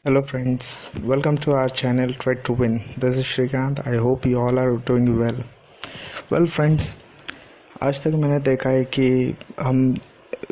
Hello friends, welcome to our channel Try to Win. This is Shrikant. I hope you all are doing well. Well friends, आज तक मैंने देखा है कि हम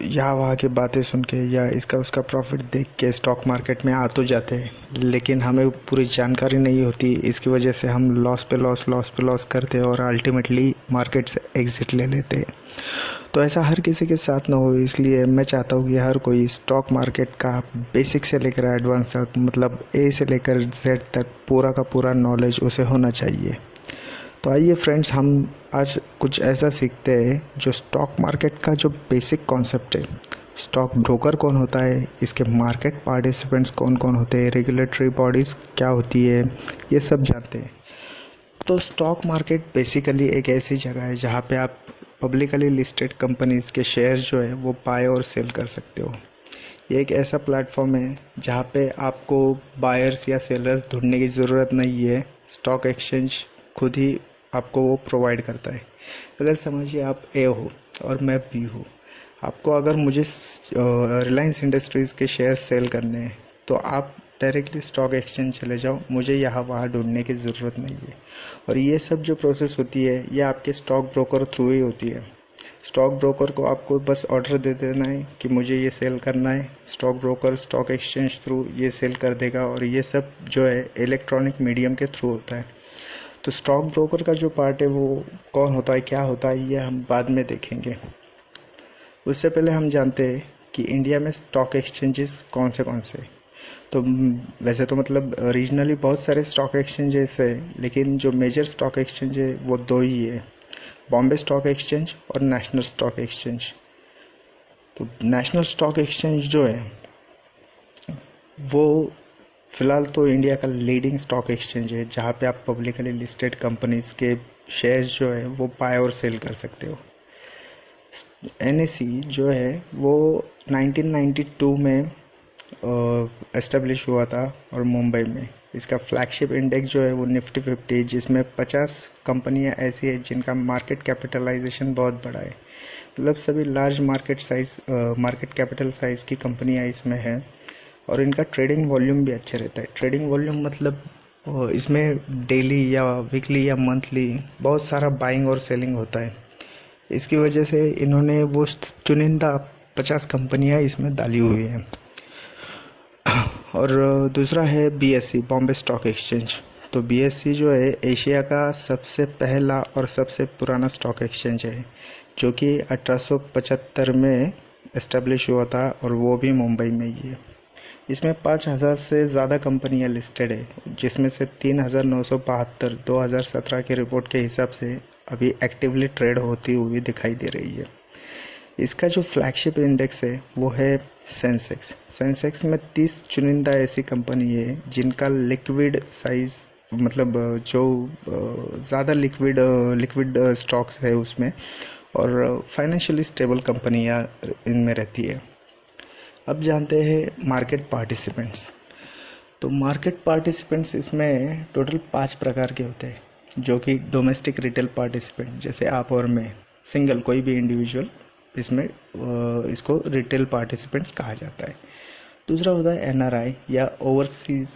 यहाँ वहाँ की बातें सुन के या इसका उसका प्रॉफिट देख के स्टॉक मार्केट में आ तो जाते हैं, लेकिन हमें पूरी जानकारी नहीं होती। इसकी वजह से हम लॉस पे लॉस करते हैं और अल्टीमेटली मार्केट से एग्जिट ले लेते हैं। तो ऐसा हर किसी के साथ ना हो, इसलिए मैं चाहता हूँ कि हर कोई स्टॉक मार्केट का बेसिक से लेकर एडवांस तक, मतलब ए से लेकर जेड तक पूरा का पूरा नॉलेज उसे होना चाहिए। तो आइए फ्रेंड्स, हम आज कुछ ऐसा सीखते हैं जो स्टॉक मार्केट का जो बेसिक कॉन्सेप्ट है। स्टॉक ब्रोकर कौन होता है, इसके मार्केट पार्टिसिपेंट्स कौन कौन होते हैं, रेगुलेटरी बॉडीज़ क्या होती है, ये सब जानते हैं। तो स्टॉक मार्केट बेसिकली एक ऐसी जगह है जहाँ पे आप पब्लिकली लिस्टेड कंपनीज के शेयर जो है वो बाय और सेल कर सकते हो। ये एक ऐसा प्लेटफॉर्म है जहाँ पे आपको बायर्स या सेलर्स ढूंढने की ज़रूरत नहीं है। स्टॉक एक्सचेंज खुद ही आपको वो प्रोवाइड करता है। अगर समझिए आप ए हो और मैं बी हूँ, आपको अगर मुझे रिलायंस इंडस्ट्रीज़ के शेयर सेल करने हैं तो आप डायरेक्टली स्टॉक एक्सचेंज चले जाओ, मुझे यहाँ वहाँ ढूंढने की ज़रूरत नहीं है। और ये सब जो प्रोसेस होती है ये आपके स्टॉक ब्रोकर थ्रू ही होती है। स्टॉक ब्रोकर को आपको बस ऑर्डर दे देना है कि मुझे ये सेल करना है, stock broker stock exchange through ये सेल कर देगा। और ये सब जो है इलेक्ट्रॉनिक मीडियम के थ्रू होता है। तो स्टॉक ब्रोकर का जो पार्ट है वो कौन होता है, क्या होता है, ये हम बाद में देखेंगे। उससे पहले हम जानते हैं कि इंडिया में स्टॉक एक्सचेंजेस कौन से। तो वैसे तो मतलब रीजनली बहुत सारे स्टॉक एक्सचेंजेस है, लेकिन जो मेजर स्टॉक एक्सचेंज है वो दो ही है, बॉम्बे स्टॉक एक्सचेंज और नेशनल स्टॉक एक्सचेंज। तो नेशनल स्टॉक एक्सचेंज जो है वो फिलहाल तो इंडिया का लीडिंग स्टॉक एक्सचेंज है, जहाँ पे आप पब्लिकली लिस्टेड कंपनीज के शेयर्स जो है वो बाय और सेल कर सकते हो। एनएसई जो है वो 1992 में एस्टेब्लिश हुआ था और मुंबई में। इसका फ्लैगशिप इंडेक्स जो है वो निफ्टी 50, जिसमें 50 कंपनियां ऐसी है जिनका मार्केट कैपिटलाइजेशन बहुत बड़ा है। मतलब सभी लार्ज मार्केट कैपिटल साइज की कंपनियां इसमें हैं। और इनका ट्रेडिंग वॉल्यूम भी अच्छा रहता है। ट्रेडिंग वॉल्यूम मतलब इसमें डेली या वीकली या मंथली बहुत सारा बाइंग और सेलिंग होता है। इसकी वजह से इन्होंने वो चुनिंदा 50 कंपनियां इसमें डाली हुई हैं। और दूसरा है बीएससी, बॉम्बे स्टॉक एक्सचेंज। तो बीएससी जो है एशिया का सबसे पहला और सबसे पुराना स्टॉक एक्सचेंज है, जो कि 1875 में एस्टेब्लिश हुआ था और वो भी मुंबई में ही है। इसमें 5,000 से ज़्यादा कंपनियां लिस्टेड है, जिसमें से 3,972 2017 की रिपोर्ट के हिसाब से अभी एक्टिवली ट्रेड होती हुई दिखाई दे रही है। इसका जो फ्लैगशिप इंडेक्स है वो है सेंसेक्स। सेंसेक्स में 30 चुनिंदा ऐसी कंपनी है जिनका लिक्विड साइज, मतलब जो ज़्यादा लिक्विड स्टॉक्स है उसमें, और फाइनेंशियली स्टेबल कंपनियां इनमें रहती है। अब जानते हैं मार्केट पार्टिसिपेंट्स। तो मार्केट पार्टिसिपेंट्स इसमें टोटल 5 प्रकार के होते हैं, जो कि डोमेस्टिक रिटेल पार्टिसिपेंट जैसे आप और मैं, सिंगल कोई भी इंडिविजुअल इसमें, इसको रिटेल पार्टिसिपेंट्स कहा जाता है। दूसरा होता है एनआरआई या ओवरसीज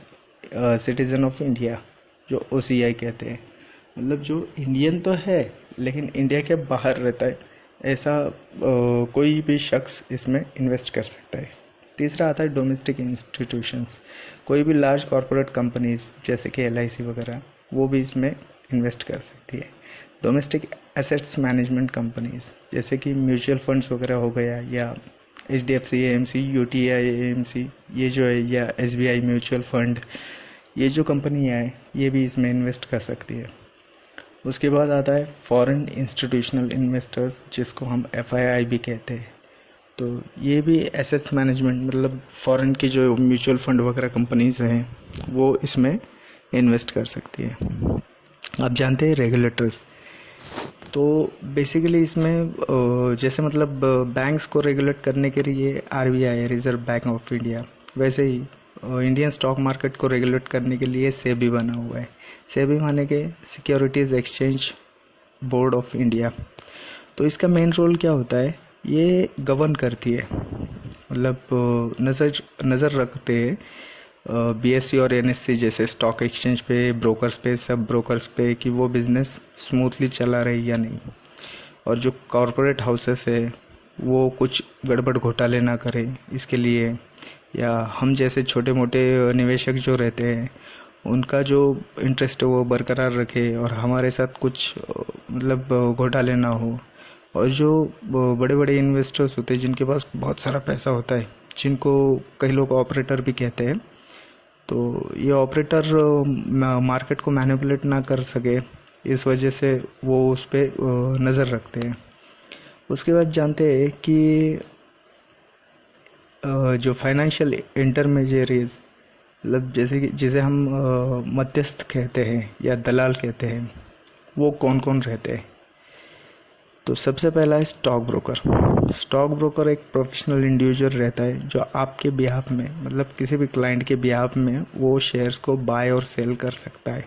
सिटीजन ऑफ इंडिया, जो ओसीआई कहते हैं। मतलब जो इंडियन तो है लेकिन इंडिया के बाहर रहता है, ऐसा कोई भी शख्स इसमें इन्वेस्ट कर सकता है। तीसरा आता है डोमेस्टिक इंस्टीट्यूशंस, कोई भी लार्ज कॉरपोरेट कंपनीज जैसे कि एलआईसी वगैरह, वो भी इसमें इन्वेस्ट कर सकती है। डोमेस्टिक एसेट्स मैनेजमेंट कंपनीज जैसे कि म्यूचुअल फंड्स वगैरह हो गया, या एचडीएफसी एएमसी, यूटीआई एएमसी, ये जो है, या एसबीआई म्यूचुअल फंड, ये जो कंपनियाँ हैं ये भी इसमें इन्वेस्ट कर सकती है। उसके बाद आता है फॉरेन इंस्टीट्यूशनल इन्वेस्टर्स, जिसको हम एफआईआई भी कहते हैं। तो ये भी एसेट्स मैनेजमेंट, मतलब फॉरेन की जो म्यूचुअल फंड वगैरह कंपनीज हैं वो इसमें इन्वेस्ट कर सकती है। आप जानते हैं रेगुलेटर्स। तो बेसिकली इसमें जैसे मतलब बैंक्स को रेगुलेट करने के लिए RBI, reserve bank of India, वैसे ही इंडियन स्टॉक मार्केट को रेगुलेट करने के लिए सेबी बना हुआ है। सेबी माने के securities exchange board of India. तो इसका मेन रोल क्या होता है, ये गवर्न करती है, मतलब नज़र रखते हैं बीएससी और एनएससी जैसे स्टॉक एक्सचेंज पे, ब्रोकर्स पे, सब ब्रोकर्स पे कि वो बिजनेस स्मूथली चला रही या नहीं, और जो कॉरपोरेट हाउसेस है वो कुछ गड़बड़ घोटाले ना करें इसके लिए, या हम जैसे छोटे मोटे निवेशक जो रहते हैं उनका जो इंटरेस्ट है वो बरकरार रखे और हमारे साथ कुछ घोटाले ना हो। और जो बड़े बड़े इन्वेस्टर्स होते हैं जिनके पास बहुत सारा पैसा होता है, जिनको कई लोग ऑपरेटर भी कहते हैं, तो ये ऑपरेटर मार्केट को मैनिपुलेट ना कर सके, इस वजह से वो उस पर नज़र रखते हैं। उसके बाद जानते हैं कि जो फाइनेंशियल इंटरमीडियरीज, मतलब जैसे कि जिसे हम मध्यस्थ कहते हैं या दलाल कहते हैं, वो कौन कौन रहते हैं। तो सबसे पहला है स्टॉक ब्रोकर। स्टॉक ब्रोकर एक प्रोफेशनल इंडिविजुअल रहता है जो आपके बिहाफ में, मतलब किसी भी क्लाइंट के बिहाफ में वो शेयर्स को बाय और सेल कर सकता है।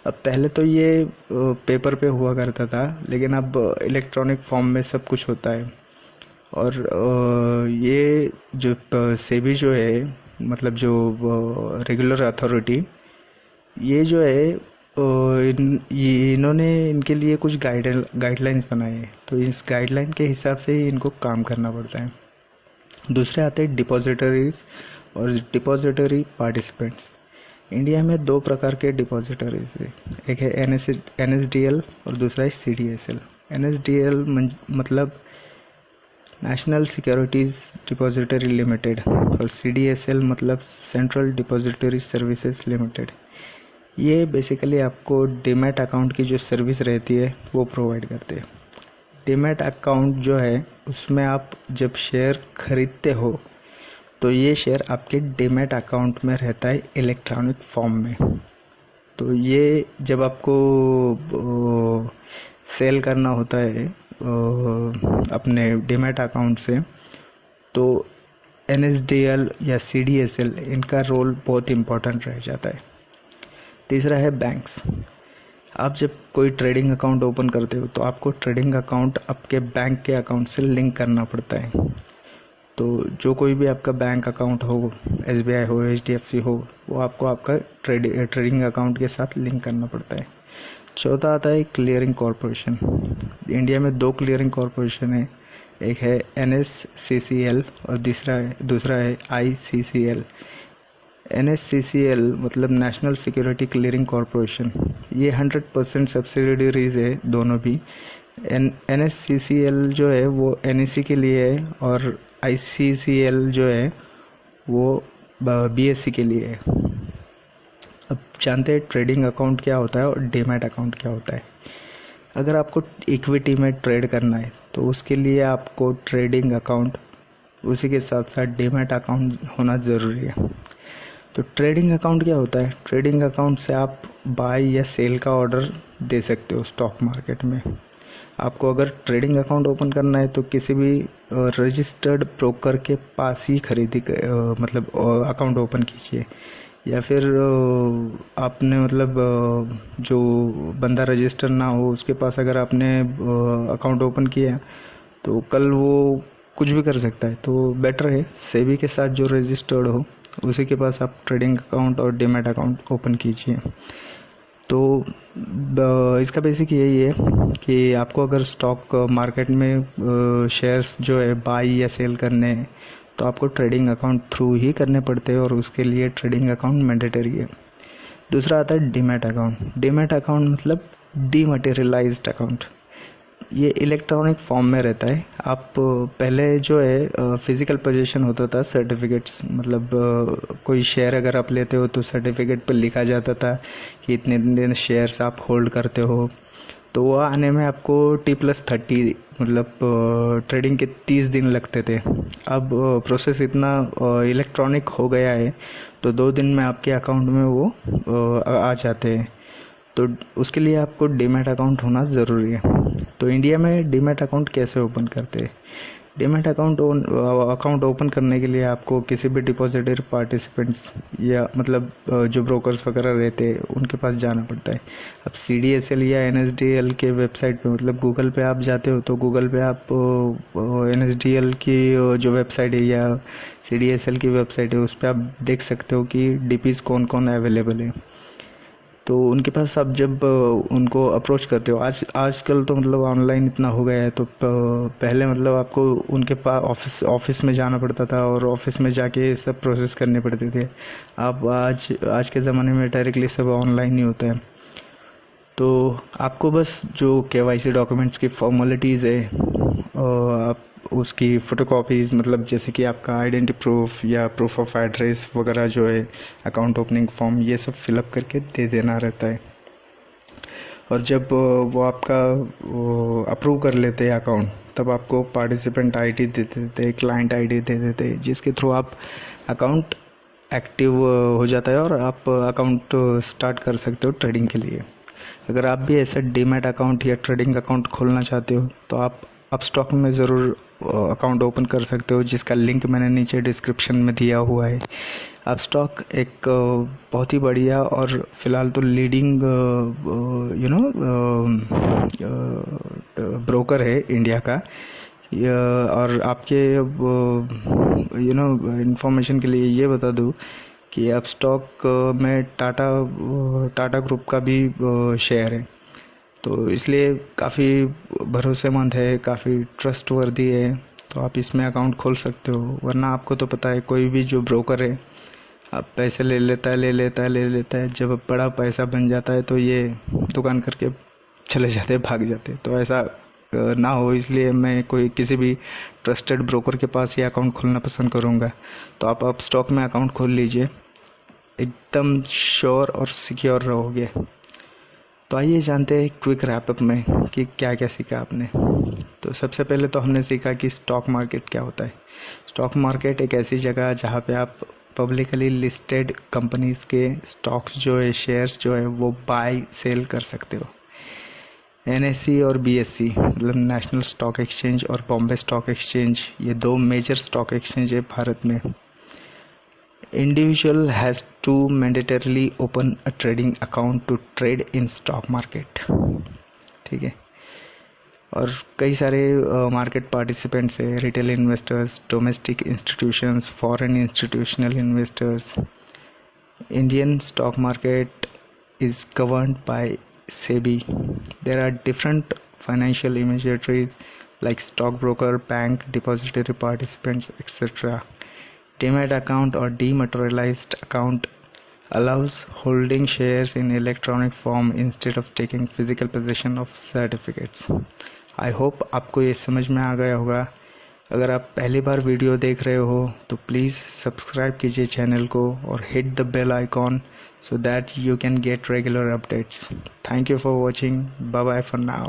अब पहले तो ये पेपर पे हुआ करता था, लेकिन अब इलेक्ट्रॉनिक फॉर्म में सब कुछ होता है। और ये जो सेबी जो है, मतलब जो रेगुलर अथॉरिटी, ये जो है इन्होंने इनके लिए कुछ गाइडलाइंस बनाए हैं, तो इस गाइडलाइन के हिसाब से ही इनको काम करना पड़ता है। दूसरे आते हैं डिपॉजिटरीज और डिपॉजिटरी पार्टिसिपेंट्स। इंडिया में दो प्रकार के डिपॉजिटरीज है, एक है एनएसडीएल और दूसरा है सीडीएसएल। एनएसडीएल मतलब नेशनल सिक्योरिटीज डिपॉजिटरी लिमिटेड और सीडीएसएल मतलब सेंट्रल डिपॉजिटरी सर्विसेज लिमिटेड। ये बेसिकली आपको डीमैट अकाउंट की जो सर्विस रहती है वो प्रोवाइड करते हैं। डीमैट अकाउंट जो है उसमें आप जब शेयर खरीदते हो तो ये शेयर आपके डीमैट अकाउंट में रहता है इलेक्ट्रॉनिक फॉर्म में। तो ये जब आपको सेल करना होता है अपने डीमैट अकाउंट से, तो एनएसडीएल या सीडीएसएल इनका रोल बहुत इम्पोर्टेंट रह जाता है। तीसरा है बैंक्स। आप जब कोई ट्रेडिंग अकाउंट ओपन करते हो तो आपको ट्रेडिंग अकाउंट आपके बैंक के अकाउंट से लिंक करना पड़ता है। तो जो कोई भी आपका बैंक अकाउंट हो, एसबीआई हो, एचडीएफसी हो, वो आपको आपका ट्रेडिंग अकाउंट के साथ लिंक करना पड़ता है। चौथा आता है क्लियरिंग कॉरपोरेशन। इंडिया में दो क्लियरिंग कॉरपोरेशन है, एक है एनएससीसीएल और दूसरा है आईसीसीएल। एनएससीसीएल मतलब नेशनल सिक्योरिटी क्लियरिंग कॉरपोरेशन, ये 100% सब्सिडीज है दोनों भी। एनएससीसीएल जो है वो एनईसी के लिए है और आईसीसीएल जो है वो बीएससी के लिए है। अब जानते हैं ट्रेडिंग अकाउंट क्या होता है और डीमैट अकाउंट क्या होता है। अगर आपको इक्विटी में ट्रेड करना है तो उसके लिए आपको ट्रेडिंग अकाउंट, उसी के साथ साथ डीमैट अकाउंट होना ज़रूरी है। तो ट्रेडिंग अकाउंट क्या होता है? ट्रेडिंग अकाउंट से आप बाय या सेल का ऑर्डर दे सकते हो स्टॉक मार्केट में। आपको अगर ट्रेडिंग अकाउंट ओपन करना है तो किसी भी रजिस्टर्ड ब्रोकर के पास ही अकाउंट ओपन कीजिए, या फिर आपने जो बंदा रजिस्टर ना हो उसके पास अगर आपने अकाउंट ओपन किया तो कल वो कुछ भी कर सकता है। तो बेटर है सेबी के साथ जो रजिस्टर्ड हो उसी के पास आप ट्रेडिंग अकाउंट और डीमैट अकाउंट ओपन कीजिए। तो इसका बेसिक यही है कि आपको अगर स्टॉक मार्केट में शेयर्स जो है बाई या सेल करने हैं तो आपको ट्रेडिंग अकाउंट थ्रू ही करने पड़ते हैं और उसके लिए ट्रेडिंग अकाउंट मैंडेटरी है। दूसरा आता है डीमैट अकाउंट। डीमैट अकाउंट मतलब डीमटेरियलाइज्ड अकाउंट। ये इलेक्ट्रॉनिक फॉर्म में रहता है। आप पहले जो है फिजिकल पोजीशन होता था, सर्टिफिकेट्स, कोई शेयर अगर आप लेते हो तो सर्टिफिकेट पर लिखा जाता था कि इतने दिन शेयर्स आप होल्ड करते हो। तो वो आने में आपको T+30 ट्रेडिंग के 30 दिन लगते थे। अब प्रोसेस इतना इलेक्ट्रॉनिक हो गया है तो 2 दिन में आपके अकाउंट में वो आ जाते हैं। तो उसके लिए आपको डीमैट अकाउंट होना ज़रूरी है। तो इंडिया में डीमैट अकाउंट कैसे ओपन करते हैं? डीमैट अकाउंट ओपन करने के लिए आपको किसी भी डिपॉजिटरी पार्टिसिपेंट्स या मतलब जो ब्रोकर्स वगैरह रहते हैं उनके पास जाना पड़ता है। अब CDSL या NSDL के वेबसाइट पे मतलब गूगल पे आप जाते हो तो गूगल पे आप NSDL की जो वेबसाइट है या CDSL की वेबसाइट है उस पर आप देख सकते हो कि DPs कौन कौन अवेलेबल है। तो उनके पास आप जब उनको अप्रोच करते हो, आजकल तो मतलब ऑनलाइन इतना हो गया है, तो पहले मतलब आपको उनके पास ऑफिस में जाना पड़ता था और ऑफिस में जाके सब प्रोसेस करने पड़ते थे। आप आज के ज़माने में डायरेक्टली सब ऑनलाइन ही होता है। तो आपको बस जो KYC डॉक्यूमेंट्स की फॉर्मेलिटीज़ है आप उसकी फ़ोटोकॉपीज़ मतलब जैसे कि आपका आइडेंटिटी प्रूफ या प्रूफ ऑफ एड्रेस वगैरह जो है, अकाउंट ओपनिंग फॉर्म, ये सब फिलअप करके दे देना रहता है। और जब वो आपका अप्रूव कर लेते हैं अकाउंट, तब आपको पार्टिसिपेंट ID दे देते, क्लाइंट ID दे देते, जिसके थ्रू आप अकाउंट एक्टिव हो जाता है और आप अकाउंट स्टार्ट कर सकते हो ट्रेडिंग के लिए। अगर आप भी ऐसा डीमैट अकाउंट या ट्रेडिंग अकाउंट खोलना चाहते हो तो आप अपस्टॉक में ज़रूर अकाउंट ओपन कर सकते हो, जिसका लिंक मैंने नीचे डिस्क्रिप्शन में दिया हुआ है। अपस्टॉक एक बहुत ही बढ़िया और फिलहाल तो लीडिंग ब्रोकर है इंडिया का। और आपके इंफॉर्मेशन के लिए ये बता दूँ कि अपस्टॉक में टाटा ग्रुप का भी शेयर है, तो इसलिए काफ़ी भरोसेमंद है, काफ़ी ट्रस्टवर्दी है। तो आप इसमें अकाउंट खोल सकते हो। वरना आपको तो पता है कोई भी जो ब्रोकर है आप पैसे ले लेता है, जब बड़ा पैसा बन जाता है तो ये दुकान करके चले जाते हैं, भाग जाते हैं। तो ऐसा ना हो, इसलिए मैं किसी भी ट्रस्टेड ब्रोकर के पास ये अकाउंट खोलना पसंद करूँगा। तो आप अपस्टॉक में अकाउंट खोल लीजिए, एकदम श्योर और सिक्योर रहोगे। तो आइए जानते हैं क्विक रैपअप में कि क्या क्या सीखा आपने। तो सबसे पहले तो हमने सीखा कि स्टॉक मार्केट क्या होता है। स्टॉक मार्केट एक ऐसी जगह है जहाँ पे आप पब्लिकली लिस्टेड कंपनीज के स्टॉक्स जो है, शेयर्स जो है, वो बाय सेल कर सकते हो। NSE और BSE मतलब नेशनल स्टॉक एक्सचेंज और बॉम्बे स्टॉक एक्सचेंज, ये दो मेजर स्टॉक एक्सचेंज है भारत में। Individual has to mandatorily open a trading account to trade in stock market। ठीक है। और कई सारे मार्केट पार्टिसिपेंट्स है, retail investors, domestic institutions, foreign institutional investors. Indian stock market is governed by SEBI. There are different financial intermediaries like stockbroker, bank, depository participants, etc. Demat account or dematerialized account allows holding shares in electronic form instead of taking physical possession of certificates. I hope आपको ये समझ में आ गया होगा। अगर आप पहली बार video देख रहे हो तो प्लीज़ सब्सक्राइब कीजिए चैनल को और hit the bell icon so that you can get regular updates. Thank you for watching. Bye bye for now.